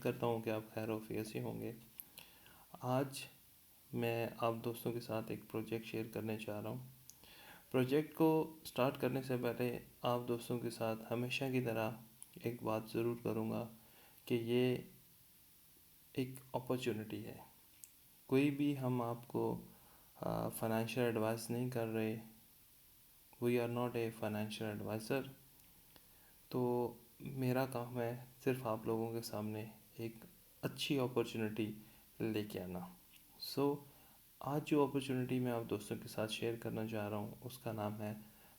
करता हूँ कि आप खैर वफियत से होंगे। आज मैं आप दोस्तों के साथ एक प्रोजेक्ट शेयर करने चाह रहा हूँ। प्रोजेक्ट को स्टार्ट करने से पहले आप दोस्तों के साथ हमेशा की तरह एक बात ज़रूर करूँगा कि ये एक अपॉर्चुनिटी है। कोई भी हम आपको फाइनेंशियल एडवाइस नहीं कर रहे। We are not a financial advisor. तो मेरा काम है सिर्फ आप लोगों के सामने एक अच्छी अपॉर्चुनिटी लेके आना। आज जो अपॉर्चुनिटी मैं आप दोस्तों के साथ शेयर करना चाह रहा हूँ उसका नाम है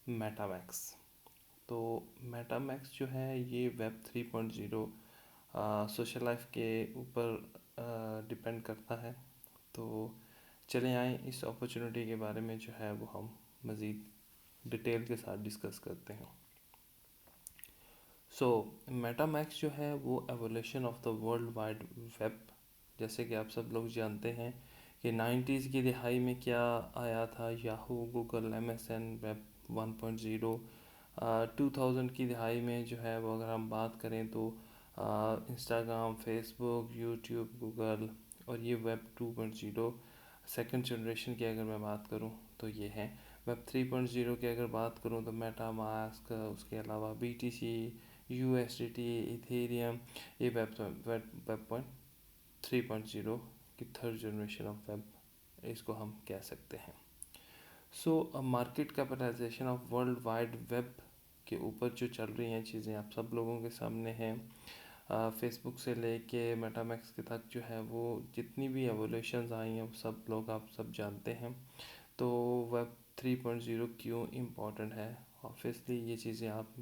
मेटामैक्स। तो मेटामैक्स जो है ये वेब 3.0 सोशल लाइफ के ऊपर डिपेंड करता है। तो चले आए इस अपॉर्चुनिटी के बारे में जो है वो हम मज़ीद डिटेल के साथ डिस्कस करते हैं। मेटामैक्स जो है वो evolution of the world wide web. जैसे कि आप सब लोग जानते हैं कि 90s की दिहाई में क्या आया था, याहू, गूगल, एमएसएन, वेब 1.0। 2000 की दिहाई में जो है वो अगर हम बात करें तो इंस्टाग्राम, फेसबुक, यूट्यूब, गूगल, और ये वेब 2.0। सेकंड जनरेशन की अगर मैं बात करूं तो ये है वेब 3.0 की अगर बात करूं तो मेटामास्क, उसके अलावा बीटीसी, यूएसडीटी, इथेरियम, ये वेब पॉइंट 3.0 की थर्ड जनरेशन ऑफ वेब इसको हम कह सकते हैं। Market capitalization of world wide web के ऊपर जो चल रही हैं चीज़ें आप सब लोगों के सामने हैं। फेसबुक से लेके मेटामैक्स के तक जो है वो जितनी भी एवोल्यूशंस आई हैं वो सब लोग आप सब जानते हैं। तो वेब 3.0 क्यों इम्पोर्टेंट है, ऑब्वियसली ये चीज़ें आप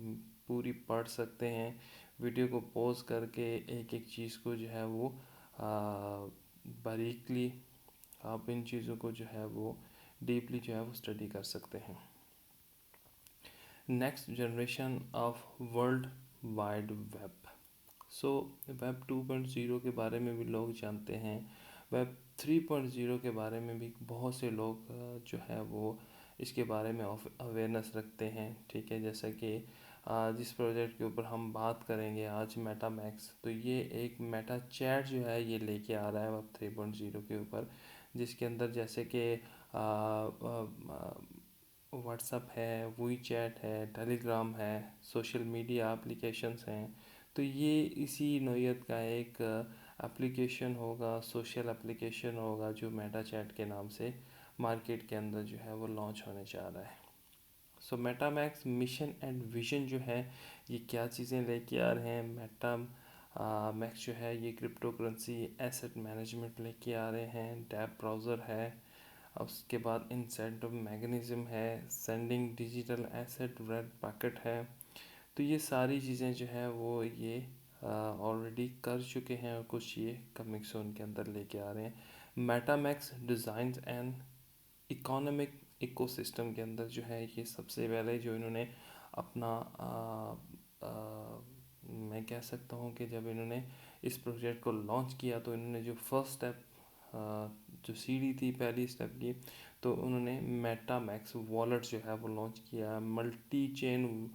पूरी पढ़ सकते हैं। वीडियो को पॉज करके एक एक चीज़ को जो है वो बारीकली आप इन चीज़ों को जो है वो डीपली जो है वो स्टडी कर सकते हैं। Next generation of world wide web. Web 2.0 के बारे में भी लोग जानते हैं। वेब 3.0 के बारे में भी बहुत से लोग जो है वो इसके बारे में अवेयरनेस रखते हैं। ठीक है, जैसा कि जिस प्रोजेक्ट के ऊपर हम बात करेंगे आज मेटामैक्स, तो ये एक मेटा चैट जो है ये लेके आ रहा है वेब 3.0 के ऊपर, जिसके अंदर जैसे कि व्हाट्सअप है, वी चैट है, टेलीग्राम है, सोशल मीडिया एप्लीकेशंस हैं। तो ये इसी नौइयत का एक एप्लीकेशन होगा, सोशल एप्लीकेशन होगा जो मेटा चैट के नाम से मार्केट के अंदर जो है वो लॉन्च होने जा रहा है। मेटामैक्स मिशन एंड विजन जो है ये क्या चीज़ें लेके आ रहे हैं। मैक्स जो है ये क्रिप्टो करेंसी एसेट मैनेजमेंट लेके आ रहे हैं। डैप ब्राउज़र है, उसके बाद इंसेंटिव मैकेनिज़्म है, sending digital asset red packet है। तो ये सारी चीज़ें जो है वो ये ऑलरेडी कर चुके हैं और कुछ ये कमिंग सून के अंदर लेके आ रहे हैं। मेटामैक्स डिज़ाइंस एंड इकोनॉमिक इकोसिस्टम के अंदर जो है ये सबसे पहले जो इन्होंने अपना मैं कह सकता हूँ कि जब इन्होंने इस प्रोजेक्ट को लॉन्च किया तो इन्होंने जो फर्स्ट स्टेप जो सीढ़ी थी पहली स्टेप की, तो उन्होंने मेटामैक्स वॉलेट जो है वो लॉन्च किया। Multi chain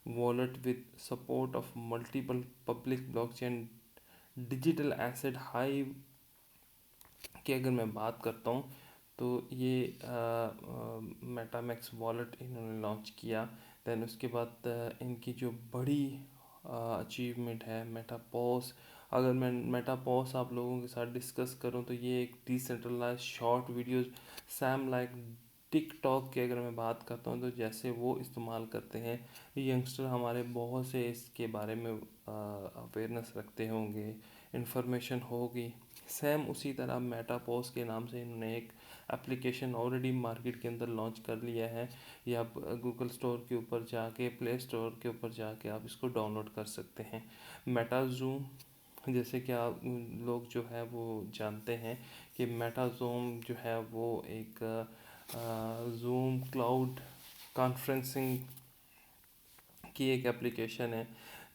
wallet with support of multiple public blockchain digital asset hive की अगर मैं बात करता हूँ तो ये मेटामैक्स वॉलेट इन्होंने लॉन्च किया। दैन उसके बाद इनकी जो बड़ी अचीवमेंट है मेटापॉस। अगर मैं मेटापॉस आप लोगों के साथ डिस्कस करूं तो ये एक decentralize short videos same like TikTok की अगर मैं बात करता हूँ तो जैसे वो इस्तेमाल करते हैं यंगस्टर हमारे, बहुत से इसके बारे में अवेयरनेस रखते होंगे, इन्फॉर्मेशन होगी। सेम उसी तरह मेटापॉस के नाम से इन्होंने एक एप्लीकेशन ऑलरेडी मार्केट के अंदर लॉन्च कर लिया है। ये आप गूगल स्टोर के ऊपर जाके, प्ले स्टोर के ऊपर जाके आप इसको डाउनलोड कर सकते हैं। मेटाजूम, जैसे कि आप लोग जो है वो जानते हैं कि मेटाजूम जो है वो एक जूम क्लाउड कॉन्फ्रेंसिंग की एक एप्लीकेशन है।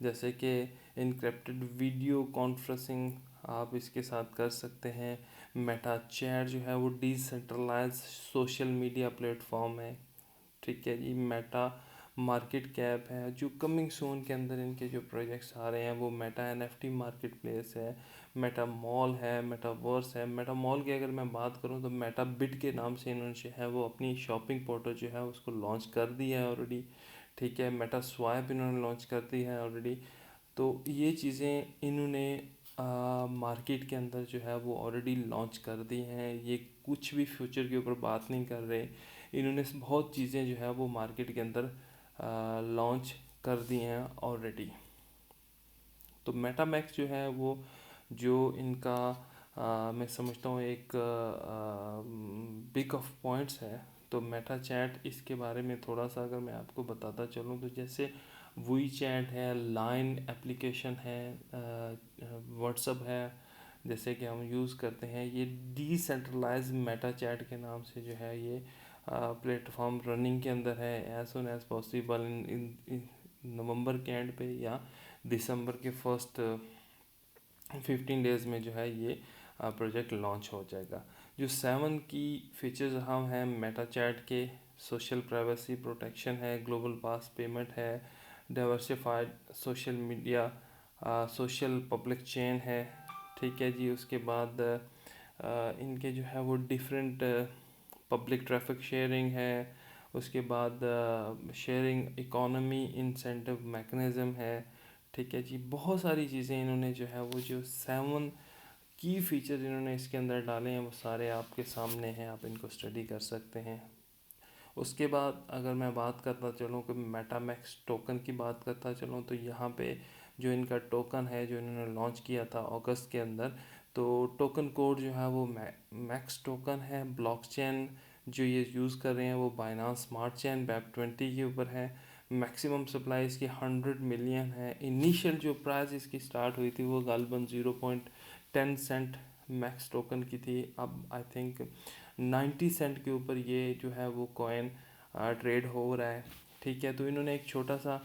जैसे कि इनक्रिप्टेड वीडियो कॉन्फ्रेंसिंग आप इसके साथ कर सकते हैं। मेटा चैट जो है वो डिसेंट्रलाइज सोशल मीडिया प्लेटफॉर्म है। ठीक है जी। मार्केट कैप है, जो कमिंग सून के अंदर इनके जो प्रोजेक्ट्स आ रहे हैं वो मेटा एनएफटी मार्केट प्लेस है, मेटा मॉल है, मेटावर्स है। मेटा मॉल की अगर मैं बात करूं तो मेटा बिट के नाम से इन्होंने जो है वो अपनी शॉपिंग पोर्टल जो है उसको लॉन्च कर दिया है ऑलरेडी। ठीक है, मेटा स्वाइप इन्होंने लॉन्च कर दी है ऑलरेडी। तो ये चीज़ें इन्होंने मार्केट के अंदर जो है वो ऑलरेडी लॉन्च कर दी हैं। ये कुछ भी फ्यूचर के ऊपर बात नहीं कर रहे, इन्होंने बहुत चीज़ें जो है वो मार्केट के अंदर लॉन्च कर दी हैं ऑलरेडी। तो मेटामैक्स जो है वो जो इनका मैं समझता हूँ एक बिग ऑफ पॉइंट्स है। तो मेटा चैट, इसके बारे में थोड़ा सा अगर मैं आपको बताता चलूँ तो जैसे वी चैट है, लाइन एप्लीकेशन है, व्हाट्सअप है, जैसे कि हम यूज़ करते हैं, ये डिसेंट्रलाइज मेटा चैट के नाम से जो है ये प्लेटफॉर्म रनिंग के अंदर है। As soon as possible in November के एंड पे या दिसंबर के फर्स्ट 15 डेज़ में जो है ये प्रोजेक्ट लॉन्च हो जाएगा। जो 7 की फीचर्स हम हैं मेटा चैट के, सोशल प्राइवेसी प्रोटेक्शन है, ग्लोबल पास पेमेंट है, diversified social media, social public chain है। ठीक है जी, उसके बाद इनके जो है वो डिफरेंट पब्लिक ट्रैफिक शेयरिंग है, उसके बाद शेयरिंग इकोनॉमी इंसेंटिव मैकेनिज़्म है। ठीक है जी, बहुत सारी चीज़ें इन्होंने जो है वो जो 7 की फीचर इन्होंने इसके अंदर डाले हैं वो सारे आपके सामने हैं, आप इनको स्टडी कर सकते हैं। उसके बाद अगर मैं बात करता चलूँ कि मेटामैक्स टोकन की बात करता चलूँ तो यहाँ पे जो इनका टोकन है जो इन्होंने लॉन्च किया था अगस्त के अंदर, तो टोकन कोड जो है वो मैक्स टोकन है। ब्लॉकचेन जो ये यूज़ कर रहे हैं वो बाइनांस स्मार्ट चेन वेब 20 के ऊपर है। मैक्सिमम सप्लाई इसकी 100 मिलियन है। इनिशियल जो प्राइस इसकी स्टार्ट हुई थी वो गालबन 0.10 सेंट मैक्स टोकन की थी। अब आई थिंक 90 सेंट के ऊपर ये जो है वो कॉइन ट्रेड हो रहा है। ठीक है, तो इन्होंने एक छोटा सा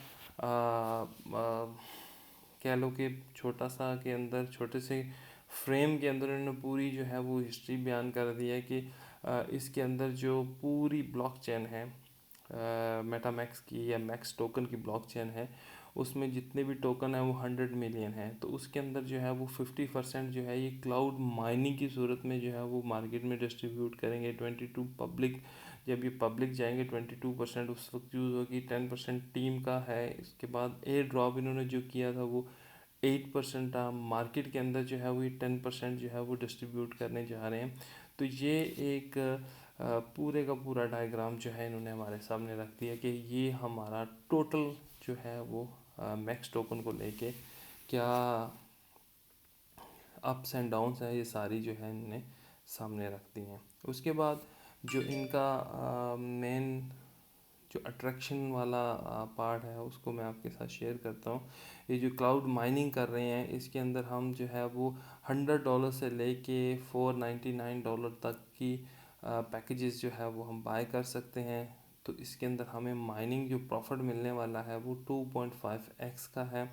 कह लो कि छोटा सा के अंदर, छोटे से फ्रेम के अंदर इन्होंने पूरी जो है वो हिस्ट्री बयान कर दी है कि इसके अंदर जो पूरी ब्लॉकचेन है मेटामैक्स की या मैक्स टोकन की ब्लॉकचेन है, उसमें जितने भी टोकन है वो 100 मिलियन है। तो उसके अंदर जो है वो 50% जो है ये क्लाउड माइनिंग की सूरत में जो है वो मार्केट में डिस्ट्रीब्यूट करेंगे। 22 पब्लिक, जब ये पब्लिक जाएंगे 22% उस वक्त यूज़ होगी, 10% टीम का है। इसके बाद एयर ड्रॉप इन्होंने जो किया था वो 8% था। मार्केट के अंदर जो है वो ये 10% जो है वो डिस्ट्रीब्यूट करने जा रहे हैं। तो ये एक पूरे का पूरा डायग्राम जो है इन्होंने हमारे सामने रख दिया कि ये हमारा टोटल जो है वो मैक्स टोकन को लेके क्या अप्स एंड डाउन्स है, ये सारी जो है इन्होंने सामने रख दी हैं। उसके बाद जो इनका मेन जो अट्रैक्शन वाला पार्ट है उसको मैं आपके साथ शेयर करता हूँ। ये जो क्लाउड माइनिंग कर रहे हैं इसके अंदर हम जो है वो $100 से लेके $499 तक की पैकेजेस जो है वो हम बाय कर सकते हैं। तो इसके अंदर हमें माइनिंग जो प्रॉफिट मिलने वाला है वो 2.5x का है।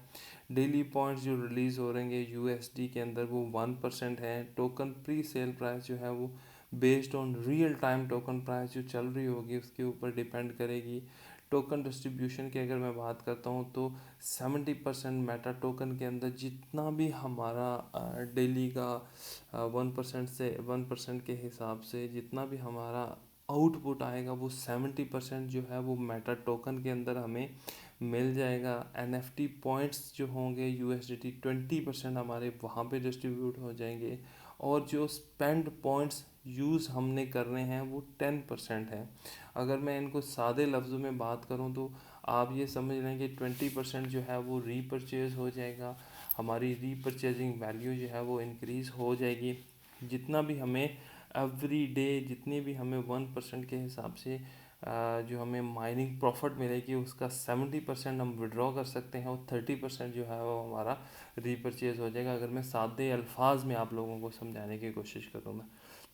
डेली पॉइंट्स जो रिलीज़ हो रहेंगे यूएसडी के अंदर वो 1% है। टोकन प्री सेल प्राइस जो है वो based on real time token price जो चल रही होगी उसके ऊपर डिपेंड करेगी। टोकन डिस्ट्रीब्यूशन की अगर मैं बात करता हूँ तो 70% मेटा टोकन के अंदर जितना भी हमारा डेली का 1% से 1% के हिसाब से जितना भी हमारा आउटपुट आएगा वो 70% जो है वो मेटा टोकन के अंदर हमें मिल जाएगा। एनएफटी पॉइंट्स जो होंगे यूएसडीटी 20% हमारे वहाँ पे डिस्ट्रीब्यूट हो जाएंगे। और जो स्पेंड पॉइंट्स यूज़ हमने करने हैं वो 10% है। अगर मैं इनको सादे लफ्ज़ों में बात करूँ तो आप ये समझ लें कि 20% जो है वो रीपरचेज़ हो जाएगा। हमारी रीपरचेजिंग वैल्यू जो है वो इंक्रीज़ हो जाएगी। जितना भी हमें एवरी डे जितनी भी हमें 1% के हिसाब से जो हमें माइनिंग प्रॉफिट मिलेगी उसका 70% हम विड्रॉ कर सकते हैं और 30% जो है वो हमारा रीपरचेज हो जाएगा। अगर मैं सादे अल्फाज में आप लोगों को समझाने की कोशिश करूँगा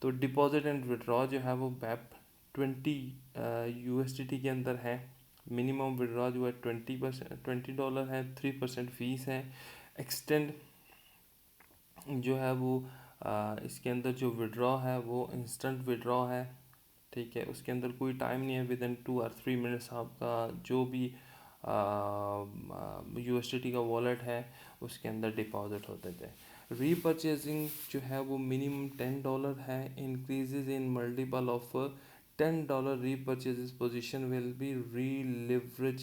तो डिपॉजिट एंड विड्रॉ जो है वो BEP 20 USDT के अंदर है। मिनिमम विड्रॉ जो है $20 है, 3% फीस है। एक्सटेंड जो है वो इसके अंदर जो विड्रॉ है वो इंस्टेंट विड्रॉ है। ठीक है, उसके अंदर कोई टाइम नहीं है, विद इन 2 और 3 मिनट्स आपका जो भी यूएसडीटी का वॉलेट है उसके अंदर डिपॉजिट होते थे। रीपर्चेजिंग जो है वो मिनिमम $10 है, increases in multiple of $10 repurchases position will be re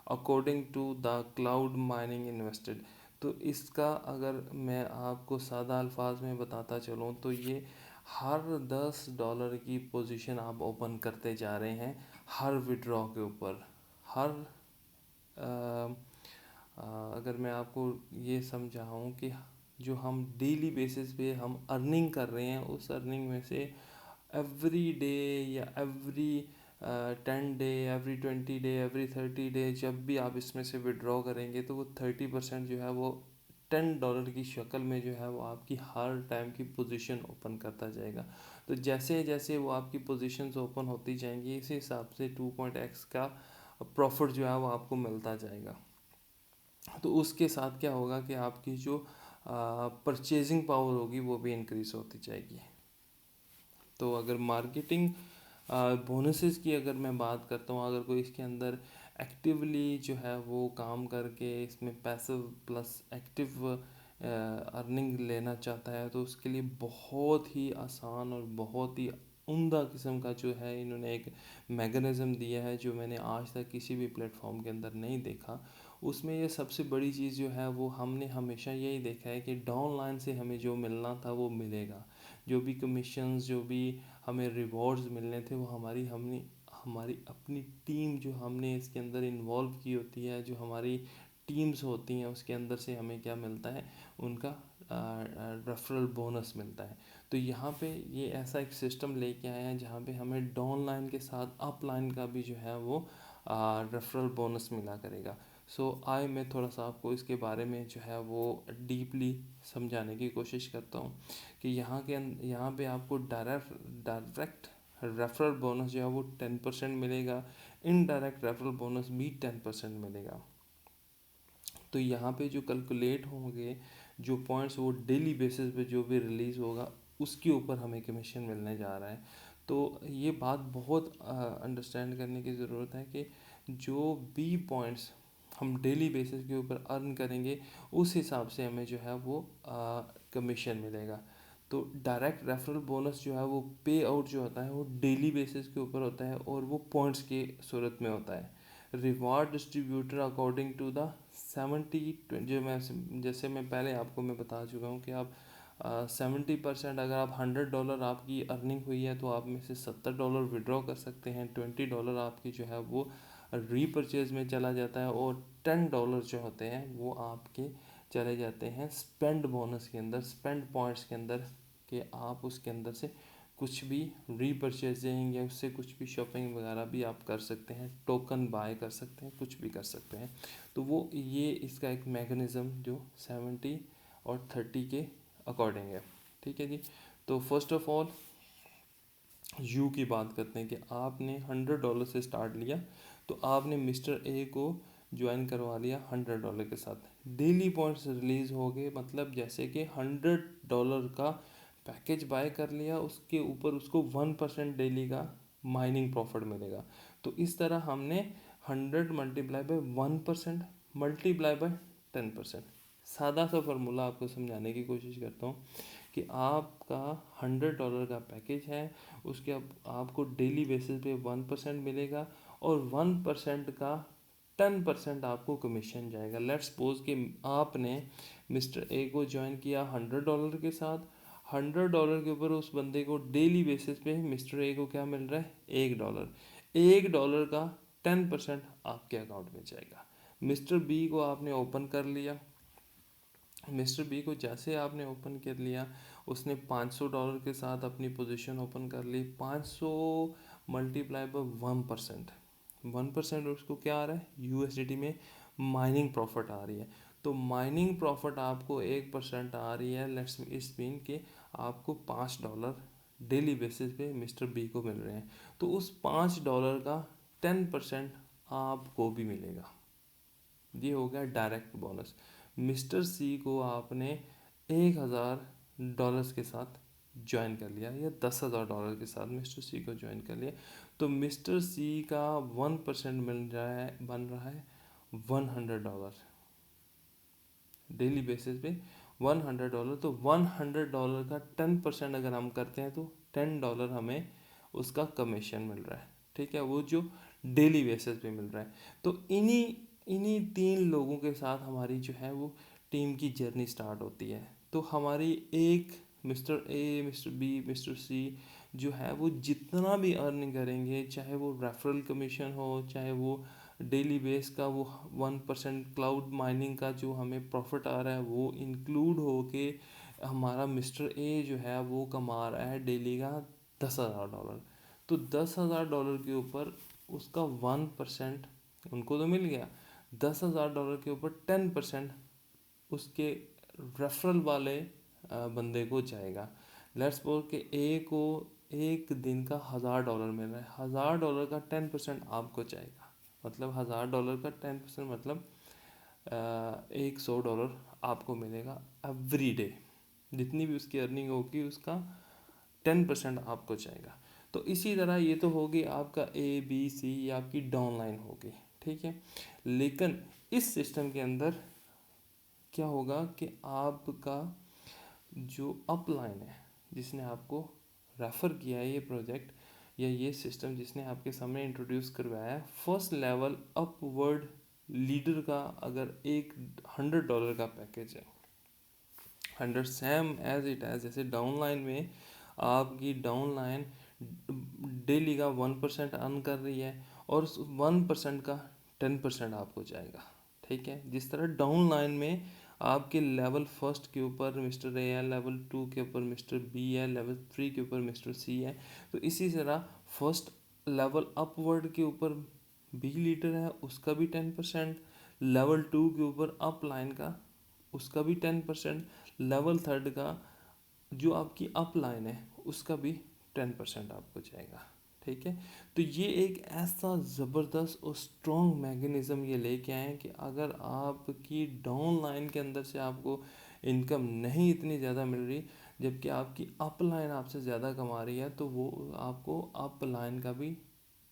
according to the cloud mining invested. तो इसका अगर मैं आपको सादा अल्फाज में बताता चलूँ तो ये हर $10 की पोजीशन आप ओपन करते जा रहे हैं हर विड्रॉ के ऊपर। हर अगर मैं आपको ये समझाऊँ कि जो हम डेली बेसिस पे हम अर्निंग कर रहे हैं, उस अर्निंग में से एवरी डे या every 10 day, every 20 day, every 30 day जब भी आप इसमें से विड्रॉ करेंगे तो वो 30% जो है वो $10 की शक्ल में जो है वो आपकी हर टाइम की पोजीशन ओपन करता जाएगा। तो जैसे जैसे वो आपकी पोजीशंस ओपन होती जाएंगी, इसी हिसाब से 2x का प्रॉफिट जो है वो आपको मिलता जाएगा। तो उसके साथ क्या होगा कि आपकी जो परचेजिंग पावर होगी वो भी इंक्रीज होती जाएगी। तो अगर मार्केटिंग बोनसेस की अगर मैं बात करता हूँ, अगर कोई इसके अंदर एक्टिवली जो है वो काम करके इसमें पैसिव प्लस एक्टिव अर्निंग लेना चाहता है, तो उसके लिए बहुत ही आसान और बहुत ही उम्दा किस्म का जो है इन्होंने एक मैकेनिज़्म दिया है जो मैंने आज तक किसी भी प्लेटफॉर्म के अंदर नहीं देखा। उसमें ये सबसे बड़ी चीज़ जो है वो हमने हमेशा यही देखा है कि डाउनलाइन से हमें जो मिलना था वो मिलेगा। जो भी कमीशंस, जो भी हमें रिवॉर्ड्स मिलने थे वो हमारी अपनी टीम जो हमने इसके अंदर इन्वॉल्व की होती है, जो हमारी टीम्स होती हैं उसके अंदर से हमें क्या मिलता है, उनका रेफरल बोनस मिलता है। तो यहाँ पे ये ऐसा एक सिस्टम लेके आए हैं जहाँ पे हमें डाउन लाइन के साथ अप लाइन का भी जो है वो रेफरल बोनस मिला करेगा। सो आए मैं थोड़ा सा आपको इसके बारे में जो है वो डीपली समझाने की कोशिश करता हूँ कि यहाँ पे आपको डायरेक्ट रेफरल बोनस जो है वो 10% मिलेगा, इनडायरेक्ट रेफरल बोनस भी 10% मिलेगा। तो यहाँ पे जो कैलकुलेट होंगे जो पॉइंट्स वो डेली बेसिस पे जो भी रिलीज़ होगा उसके ऊपर हमें कमीशन मिलने जा रहा है। तो ये बात बहुत अंडरस्टैंड करने की ज़रूरत है कि जो भी पॉइंट्स हम डेली बेसिस के ऊपर अर्न करेंगे उस हिसाब से हमें जो है वो कमीशन मिलेगा। तो डायरेक्ट रेफरल बोनस जो है वो पे आउट जो होता है वो डेली बेसिस के ऊपर होता है और वो पॉइंट्स की सूरत में होता है। Reward distributor according to the 70, जो मैं जैसे मैं पहले आपको मैं बता चुका हूँ कि आप 70% अगर आप $100 आपकी अर्निंग हुई है तो आप में से $70 विड्रॉ कर सकते हैं, $20 आपकी जो है वो रीपरचेज में चला जाता है और $10 जो होते हैं वो आपके चले जाते हैं स्पेंड बोनस के अंदर, स्पेंड पॉइंट्स के अंदर, कि आप उसके अंदर से कुछ भी रीपरचेजिंग या उससे कुछ भी शॉपिंग वगैरह भी आप कर सकते हैं, टोकन बाय कर सकते हैं, कुछ भी कर सकते हैं। तो वो ये इसका एक मैकेनिज़्म जो 70 और 30 के अकॉर्डिंग है। ठीक है जी। तो फर्स्ट ऑफ ऑल यू की बात करते हैं कि आपने $100 से स्टार्ट लिया तो आपने मिस्टर ए को ज्वाइन करवा लिया $100 के साथ। डेली पॉइंट्स रिलीज़ हो गए, मतलब जैसे कि $100 का पैकेज बाय कर लिया, उसके ऊपर उसको 1% डेली का माइनिंग प्रॉफिट मिलेगा। तो इस तरह हमने 100 मल्टीप्लाई बाय 1% मल्टीप्लाई बाय 10%। सादा सा फार्मूला आपको समझाने की कोशिश करता हूँ कि आपका $100 का पैकेज है, उसके आपको डेली बेसिस पे 1% मिलेगा और 1% का 10% आपको कमीशन जाएगा। लेट्स सपोज कि आपने मिस्टर ए को ज्वाइन किया $100 के साथ, $100 के ऊपर उस बंदे को डेली बेसिस पे मिस्टर ए को क्या मिल रहा है, $1 का 10% आपके अकाउंट में जाएगा। मिस्टर बी को आपने ओपन कर लिया, मिस्टर बी को जैसे आपने ओपन कर लिया उसने $500 के साथ अपनी पोजीशन ओपन कर ली। 500 मल्टीप्लाई बाय 1%, 1% उसको क्या आ रहा है, यूएसडीटी में माइनिंग प्रॉफिट आ रही है। तो माइनिंग प्रॉफिट आपको 1% आ रही है, लेट्स इस मीन के आपको $5 डेली बेसिस पे मिस्टर बी को मिल रहे हैं। तो उस $5 का 10% आपको भी मिलेगा। ये हो गया डायरेक्ट बोनस। मिस्टर सी को आपने $1000 के साथ ज्वाइन कर लिया या $10,000 के साथ मिस्टर सी को ज्वाइन कर लिया, तो मिस्टर सी का 1% मिल रहा है, बन रहा है $100 डेली बेसिस पे। $100, तो $100 का 10% अगर हम करते हैं तो $10 हमें उसका कमीशन मिल रहा है। ठीक है, वो जो डेली बेसिस पे मिल रहा है। तो इन्हीं इन्हीं 3 लोगों के साथ हमारी जो है वो टीम की जर्नी स्टार्ट होती है। तो हमारी एक mister A, mister B, mister C जो है वो जितना भी अर्निंग करेंगे, चाहे वो रेफरल कमीशन हो, चाहे वो डेली बेस का वो 1% क्लाउड माइनिंग का जो हमें प्रॉफिट आ रहा है, वो इंक्लूड हो के हमारा मिस्टर ए जो है वो कमा रहा है डेली का $10,000। तो $10,000 के ऊपर उसका 1% उनको तो मिल गया, $10,000 के ऊपर 10% उसके रेफरल वाले बंदे को जाएगा। लेट्स सपोज कि ए को एक दिन का $1,000 मिल रहा है, $1,000 का 10% आपको जाएगा, मतलब $1,000 का 10% मतलब $100 आपको मिलेगा एवरी डे। जितनी भी उसकी अर्निंग होगी उसका 10% आपको जाएगा। तो इसी तरह ये तो होगी आपका ए बी सी, ये आपकी डाउनलाइन होगी। ठीक है, लेकिन इस सिस्टम के अंदर क्या होगा कि आपका जो अपलाइन है, जिसने आपको रेफ़र किया है ये प्रोजेक्ट या ये सिस्टम जिसने आपके सामने इंट्रोड्यूस करवाया है, फर्स्ट लेवल अपवर्ड लीडर का अगर एक $100 का पैकेज है, 100 सेम एज इट एज जैसे डाउनलाइन में आपकी डाउनलाइन डेली का 1% अर्न कर रही है और उस 1% का 10% आपको जाएगा। ठीक है, जिस तरह डाउन लाइन में आपके लेवल फर्स्ट के ऊपर मिस्टर ए है, लेवल 2 के ऊपर मिस्टर बी है, लेवल 3 के ऊपर मिस्टर सी है, तो इसी तरह फर्स्ट लेवल अपवर्ड के ऊपर बी लीडर है, उसका भी 10%, लेवल 2 के ऊपर अप लाइन का उसका भी 10%, लेवल थर्ड का जो आपकी अप लाइन है उसका भी 10% आपको जाएगा। ठीक है, तो ये एक ऐसा ज़बरदस्त और स्ट्रॉन्ग मैकेनिज़्म ये लेके आए हैं कि अगर आपकी डाउन लाइन के अंदर से आपको इनकम नहीं इतनी ज़्यादा मिल रही, जबकि आपकी अप लाइन आपसे ज़्यादा कमा रही है, तो वो आपको अप लाइन का भी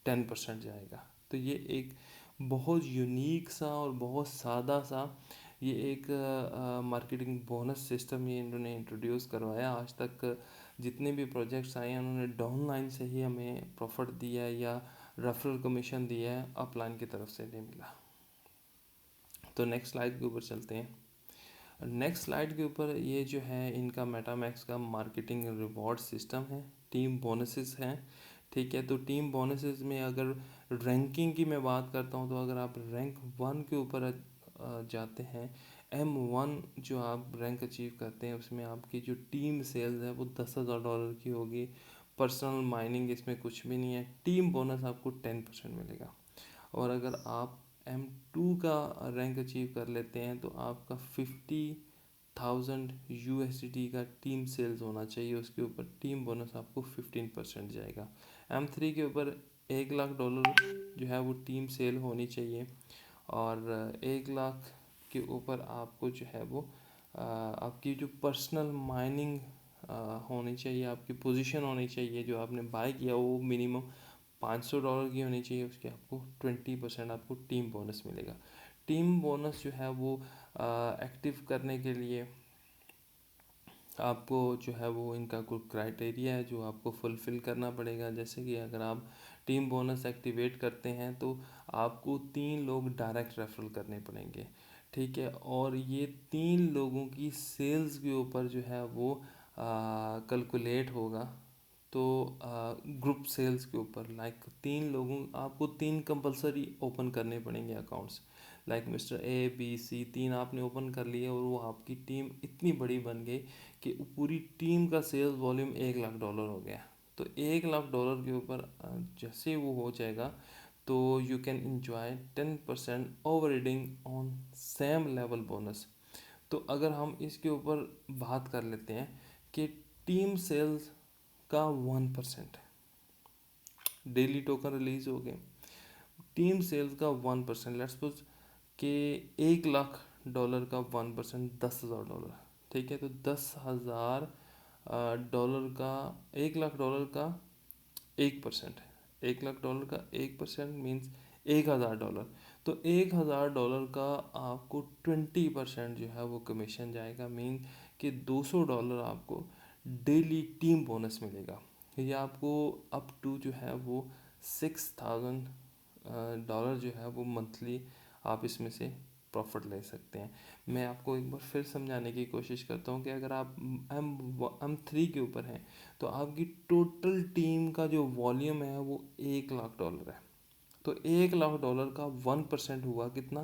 10% जाएगा। तो ये एक बहुत यूनिक सा और बहुत सादा सा ये एक मार्केटिंग बोनस सिस्टम ये इन्होंने इंट्रोड्यूस करवाया। आज तक जितने भी प्रोजेक्ट्स आए हैं उन्होंने डाउन लाइन से ही हमें प्रॉफिट दिया है या रेफरल कमीशन दिया है, अप लाइन की तरफ से नहीं मिला। तो नेक्स्ट स्लाइड के ऊपर चलते हैं। नेक्स्ट स्लाइड के ऊपर ये जो है इनका मेटामैक्स का मार्केटिंग रिवॉर्ड सिस्टम है, टीम बोनसेस हैं। ठीक है, तो टीम बोनसेस में अगर रैंकिंग की मैं बात करता हूँ, तो अगर आप रैंक 1 के ऊपर जाते हैं, M1 जो आप रैंक अचीव करते हैं, उसमें आपकी जो टीम सेल्स है वो $10,000 की होगी। पर्सनल माइनिंग इसमें कुछ भी नहीं है, टीम बोनस आपको 10% मिलेगा। और अगर आप M2 का रैंक अचीव कर लेते हैं तो आपका 50,000 USD का टीम सेल्स होना चाहिए, उसके ऊपर टीम बोनस आपको 15% जाएगा। M3 के ऊपर $1,00,000 जो है वो टीम सेल होनी चाहिए, और 1,00,000 के ऊपर आपको जो है वो आपकी जो पर्सनल माइनिंग होनी चाहिए, आपकी पोजीशन होनी चाहिए, जो आपने बाय किया वो मिनिमम $500 की होनी चाहिए, उसके आपको 20% आपको टीम बोनस मिलेगा। टीम बोनस जो है वो एक्टिव करने के लिए आपको जो है वो इनका कुछ क्राइटेरिया है जो आपको फुलफ़िल करना पड़ेगा। जैसे कि अगर आप टीम बोनस एक्टिवेट करते हैं तो आपको 3 लोग डायरेक्ट रेफरल करने पड़ेंगे। ठीक है, और ये 3 लोगों की सेल्स के ऊपर जो है वो कैलकुलेट होगा। तो ग्रुप सेल्स के ऊपर लाइक 3 लोगों आपको 3 कंपलसरी ओपन करने पड़ेंगे accounts, like mister A B C 3 आपने ओपन कर लिए और वो आपकी टीम इतनी बड़ी बन गई कि पूरी टीम का सेल्स वॉल्यूम $1,00,000 हो गया। तो $1,00,000 के ऊपर जैसे वो हो जाएगा तो you can enjoy 10% over reading on same level bonus. तो अगर हम इसके ऊपर बात कर लेते हैं कि टीम सेल्स का 1% डेली टोकन रिलीज हो गए, टीम सेल्स का 1%, लेट्स सपोज कि $1,00,000 का 1% $10,000। ठीक है, तो 10,000 डॉलर का, $1 लाख का 1% है। $1 लाख का 1% मीन्स $1,000। तो $1,000 का आपको 20% जो है वो कमीशन जाएगा, मीन कि $200 आपको डेली टीम बोनस मिलेगा। ये आपको अप टू जो है वो $6,000 जो है वो मंथली आप इसमें से प्रॉफिट ले सकते हैं। मैं आपको एक बार फिर समझाने की कोशिश करता हूँ कि अगर आप M3 के ऊपर हैं तो आपकी टोटल टीम का जो वॉल्यूम है वो $1 लाख है। तो $1 लाख का 1% हुआ कितना,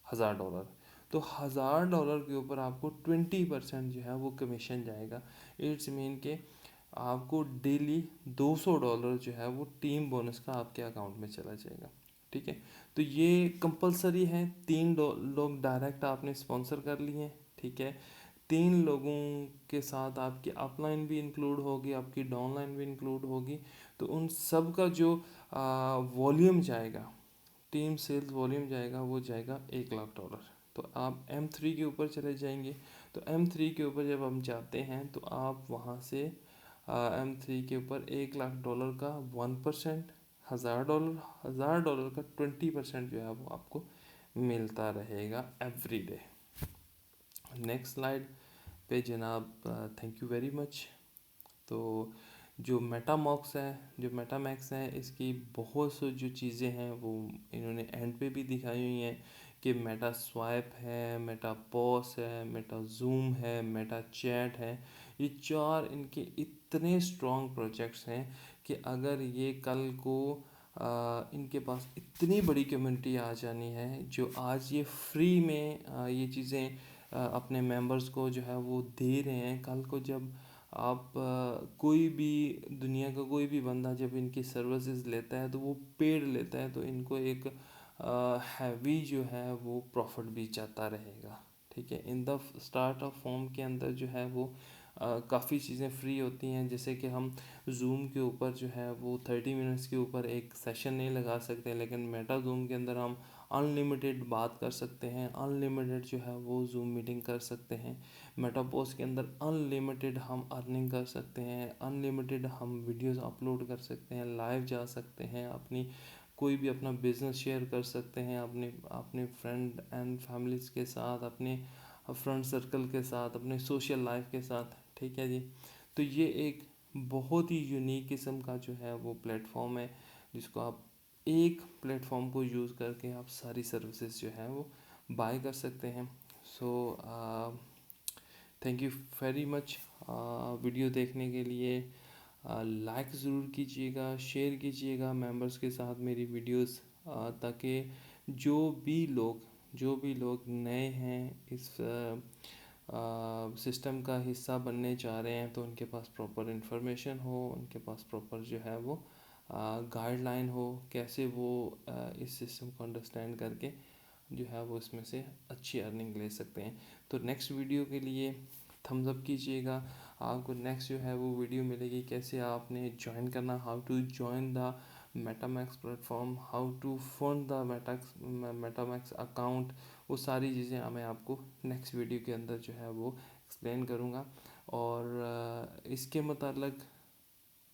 $1,000। तो $1,000 के ऊपर आपको 20% जो है वो कमीशन जाएगा। इट्स मीन के आपको डेली $200 जो है वो टीम बोनस का आपके अकाउंट में चला जाएगा। ठीक है, तो ये कंपलसरी है। 3 लोग डायरेक्ट आपने स्पॉन्सर कर लिए। ठीक है, 3 लोगों के साथ आपकी अपलाइन भी इंक्लूड होगी, आपकी डाउनलाइन भी इंक्लूड होगी। तो उन सब का जो वॉल्यूम जाएगा, टीम सेल्स वॉल्यूम जाएगा, वो जाएगा $1 लाख। तो आप M3 के ऊपर चले जाएंगे। तो M3 के ऊपर जब हम जाते हैं तो आप वहाँ से M3 के ऊपर $1 लाख का 1%, $1,000 का 20% जो है वो आपको मिलता रहेगा एवरी डे। नेक्स्ट स्लाइड पे जनाब, थैंक यू वेरी मच। तो जो मेटामैक्स है इसकी बहुत सी जो चीज़ें हैं वो इन्होंने एंड पे भी दिखाई हुई हैं कि मेटा स्वाइप है, मेटा पॉस है, मेटा जूम है, मेटा चैट है। ये 4 इनके इतने स्ट्रॉन्ग प्रोजेक्ट्स हैं कि अगर ये कल को इनके पास इतनी बड़ी कम्युनिटी आ जानी है, जो आज ये फ्री में ये चीज़ें अपने मेंबर्स को जो है वो दे रहे हैं, कल को जब आप कोई भी दुनिया का कोई भी बंदा जब इनकी सर्विसेज लेता है तो वो पेड लेता है, तो इनको एक हैवी जो है वो प्रॉफिट भी जाता रहेगा। ठीक है, in the start of form के अंदर जो है वो काफ़ी चीज़ें फ्री होती हैं। जैसे कि हम जूम के ऊपर जो है वो 30 मिनट्स के ऊपर एक सेशन नहीं लगा सकते, लेकिन मेटा जूम के अंदर हम अनलिमिटेड बात कर सकते हैं, अनलिमिटेड जो है वो जूम मीटिंग कर सकते हैं। मेटापोस्ट के अंदर अनलिमिटेड हम अर्निंग कर सकते हैं, अनलिमिटेड हम वीडियोस अपलोड कर सकते हैं, लाइव जा सकते हैं, अपनी कोई भी अपना बिजनेस शेयर कर सकते हैं अपने अपने फ्रेंड एंड फैमिलीज के साथ, अपने फ्रेंड सर्कल के साथ, अपने सोशल लाइफ के साथ। ठीक है जी, तो ये एक बहुत ही यूनिक किस्म का जो है वो प्लेटफॉर्म है, जिसको आप एक प्लेटफॉर्म को यूज़ करके आप सारी सर्विसेज जो है वो बाय कर सकते हैं। So thank you very much video देखने के लिए। लाइक ज़रूर कीजिएगा, शेयर कीजिएगा मेंबर्स के साथ मेरी वीडियोस, ताकि जो भी लोग नए हैं इस सिस्टम का हिस्सा बनने जा रहे हैं, तो उनके पास प्रॉपर इन्फॉर्मेशन हो, उनके पास प्रॉपर जो है वो गाइडलाइन हो, कैसे वो इस सिस्टम को अंडरस्टैंड करके जो है वो इसमें से अच्छी अर्निंग ले सकते हैं। तो नेक्स्ट वीडियो के लिए थम्स अप कीजिएगा। आपको नेक्स्ट जो है वो वीडियो मिलेगी, कैसे आपने ज्वाइन करना, how to join the Metamax platform, how to fund the Metamax account. वो सारी चीज़ें मैं आपको नेक्स्ट वीडियो के अंदर जो है वो एक्सप्लेन करूँगा। और इसके मतलब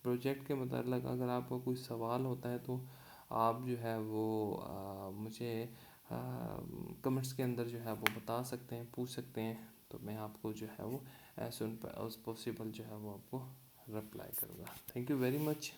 प्रोजेक्ट के मतलब अगर आपको कोई सवाल होता है तो आप जो है वो मुझे कमेंट्स के अंदर जो है वो बता सकते हैं, पूछ सकते हैं। तो मैं आपको जो है वो एज सुन एज पॉसिबल जो है वो आपको रिप्लाई करूँगा। Thank you very much.